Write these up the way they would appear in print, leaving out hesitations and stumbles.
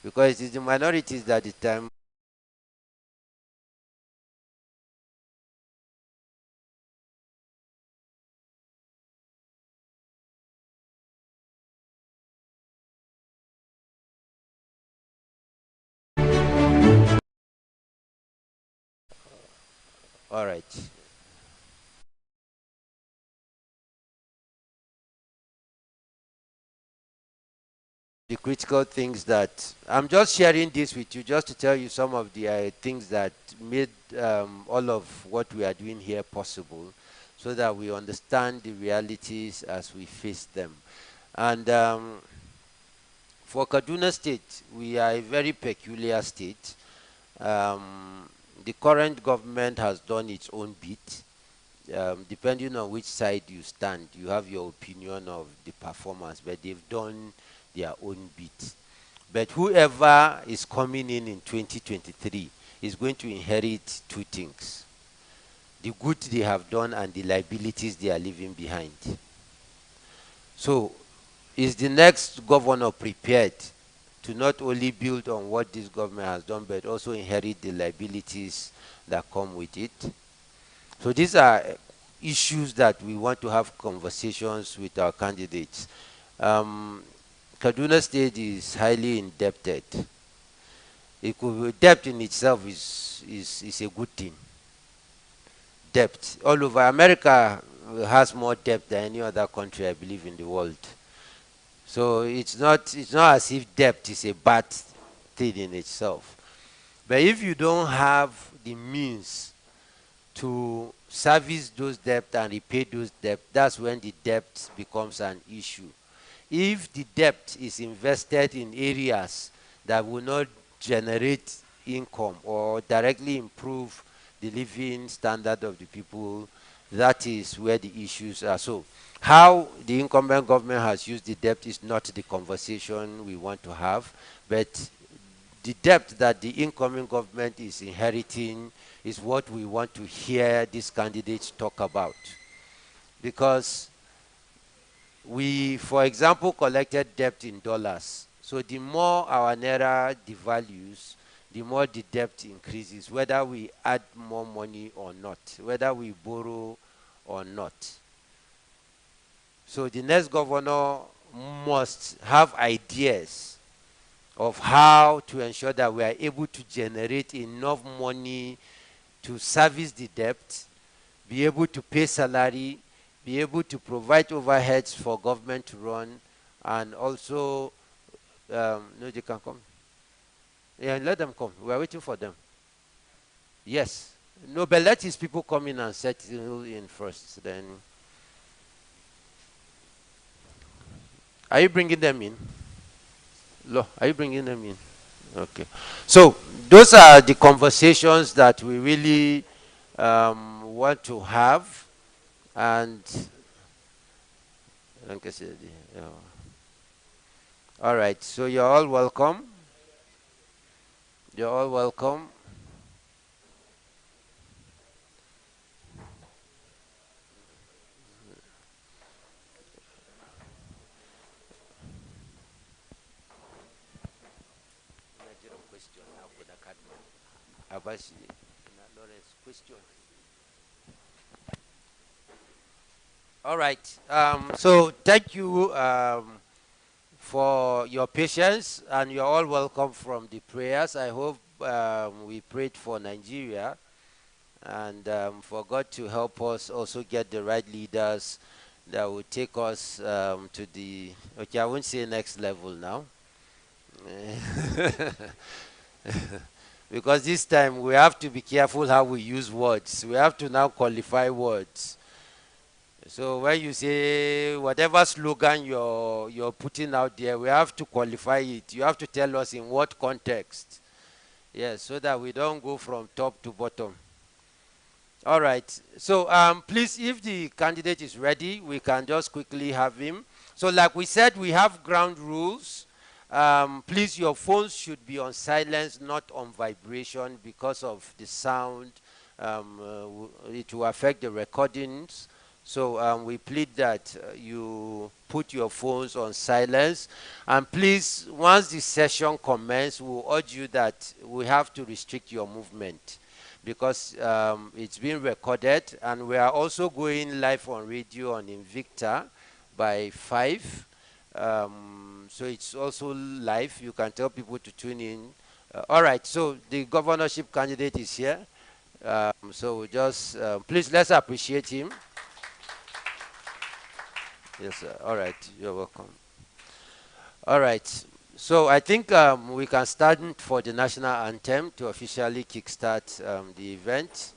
because it is the minorities that determine. All right. The critical things that I'm just sharing this with you just to tell you some of the things that made all of what we are doing here possible so that we understand the realities as we face them. And for Kaduna State, we are a very peculiar state. The current government has done its own bit. Depending on which side you stand, you have your opinion of the performance, but they've done their own bit. But whoever is coming in 2023 is going to inherit two things: the good they have done and the liabilities they are leaving behind. So, is the next governor prepared to not only build on what this government has done, but also inherit the liabilities that come with it? So these are issues that we want to have conversations with our candidates. Um, Kaduna State is highly indebted. Debt in itself is a good thing. Debt all over America has more debt than any other country, I believe, in the world. So it's not as if debt is a bad thing in itself. But if you don't have the means to service those debt and repay those debt, that's when the debt becomes an issue. If the debt is invested in areas that will not generate income or directly improve the living standard of the people, that is where the issues are. So how the incumbent government has used the debt is not the conversation we want to have, but the debt that the incoming government is inheriting is what we want to hear these candidates talk about. Because we, for example, collected debt in dollars. So the more our naira devalues, the more the debt increases, whether we add more money or not, whether we borrow or not. So the next governor must have ideas of how to ensure that we are able to generate enough money to service the debt, be able to pay salary, be able to provide overheads for government to run, and also, no, they can come. Yeah, let them come. We are waiting for them. Yes. No, but let his people come in and settle in first. Then, are you bringing them in? Lo, are you bringing them in? Okay. So those are the conversations that we really want to have, and like I said, all right. So you're all welcome. You're all welcome. All right. So thank you for your patience, and you're all welcome from the prayers. I hope we prayed for Nigeria, and for God to help us also get the right leaders that will take us to the, okay, I won't say next level now. Because this time we have to be careful how we use words. We have to now qualify words. So when you say whatever slogan you're putting out there, we have to qualify it. You have to tell us in what context. Yes, so that we don't go from top to bottom. All right. So please, if the candidate is ready, we can just quickly have him. So like we said, we have ground rules. Please, your phones should be on silence, not on vibration, because of the sound. It will affect the recordings. So we plead that you put your phones on silence. And please, once the session commences, we'll urge you that we have to restrict your movement because it's being recorded. And we are also going live on radio on Invicta by 5. So it's also live. You can tell people to tune in. All right, so the governorship candidate is here. So just please let's appreciate him. Yes, sir. All right, you're welcome. All right, so I think we can start for the national anthem to officially kickstart the event.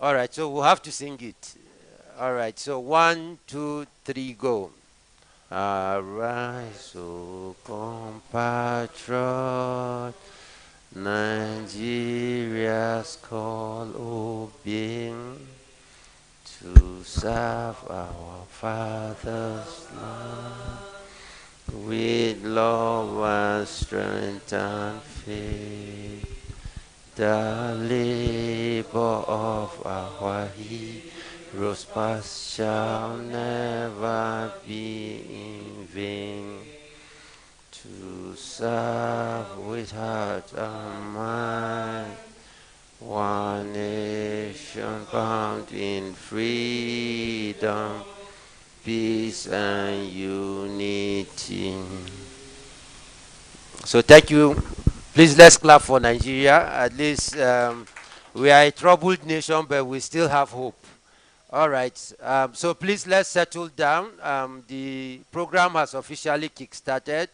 All right, so we'll have to sing it. All right, so 1, 2, 3, go. Arise, O compatriot, Nigeria's call obeying to serve our father's land with love and strength and faith. The labor of our heroes past shall never be in vain. To serve with heart and mind, one nation bound in freedom, peace and unity. So thank you. Please let's clap for Nigeria. At least we are a troubled nation, but we still have hope. All right. So please let's settle down. The program has officially kickstarted.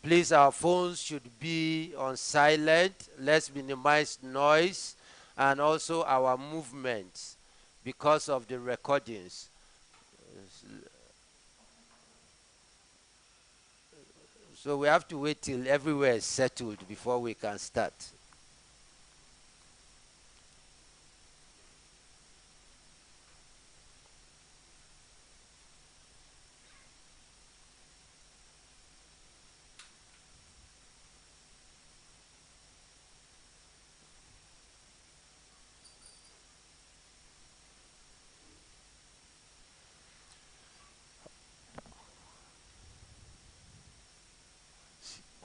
Please, our phones should be on silent. Let's minimize noise and also our movements because of the recordings. So we have to wait till everywhere is settled before we can start.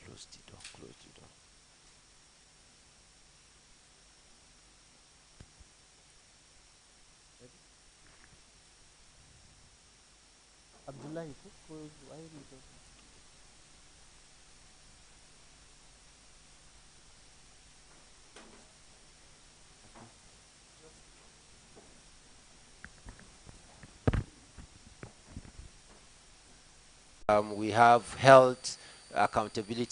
Close the door, close the door. Abdullah, itu air itu. We have health accountability